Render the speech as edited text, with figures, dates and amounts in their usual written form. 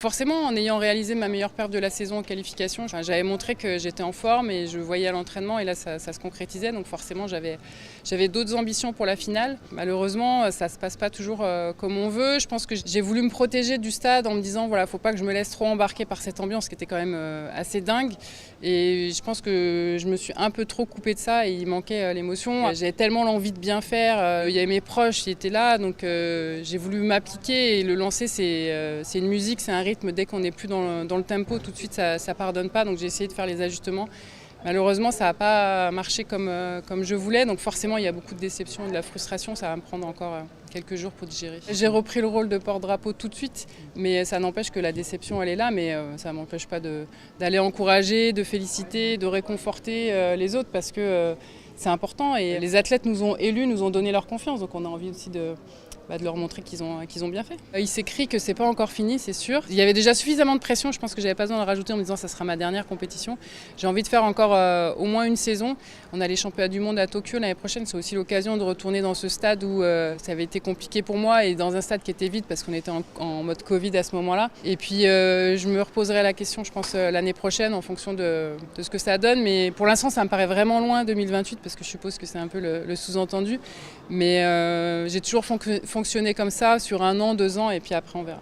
Forcément, en ayant réalisé ma meilleure perf de la saison en qualification, j'avais montré que j'étais en forme et je voyais à l'entraînement et là ça se concrétisait. Donc forcément j'avais d'autres ambitions pour la finale. Malheureusement ça se passe pas toujours comme on veut. Je pense que j'ai voulu me protéger du stade en me disant voilà, faut pas que je me laisse trop embarquer par cette ambiance qui était quand même assez dingue. Et je pense que je me suis un peu trop coupée de ça et il manquait l'émotion. J'avais tellement l'envie de bien faire. Il y avait mes proches qui étaient là, donc j'ai voulu m'appliquer et le lancer c'est une musique, c'est un rythme. Dès qu'on n'est plus dans le tempo, tout de suite ça pardonne pas. Donc j'ai essayé de faire les ajustements. Malheureusement, ça n'a pas marché comme je voulais. Donc forcément, il y a beaucoup de déception et de la frustration. Ça va me prendre encore quelques jours pour digérer. J'ai repris le rôle de porte-drapeau tout de suite, mais ça n'empêche que la déception, elle est là. Mais ça ne m'empêche pas d'aller encourager, de féliciter, de réconforter les autres parce que c'est important. Et les athlètes nous ont élus, nous ont donné leur confiance. Donc on a envie aussi de leur montrer qu'ils ont bien fait. Il s'écrit que c'est pas encore fini, c'est sûr. Il y avait déjà suffisamment de pression, je pense que j'avais pas besoin de rajouter en me disant que ça sera ma dernière compétition. J'ai envie de faire encore au moins une saison. On a les championnats du monde à Tokyo l'année prochaine, c'est aussi l'occasion de retourner dans ce stade où ça avait été compliqué pour moi et dans un stade qui était vide parce qu'on était en mode Covid à ce moment-là. Et puis je me reposerai la question, je pense, l'année prochaine en fonction de ce que ça donne. Mais pour l'instant, ça me paraît vraiment loin 2028 parce que je suppose que c'est un peu le sous-entendu. Mais j'ai toujours fonctionné comme ça sur 1 an, 2 ans et puis après on verra.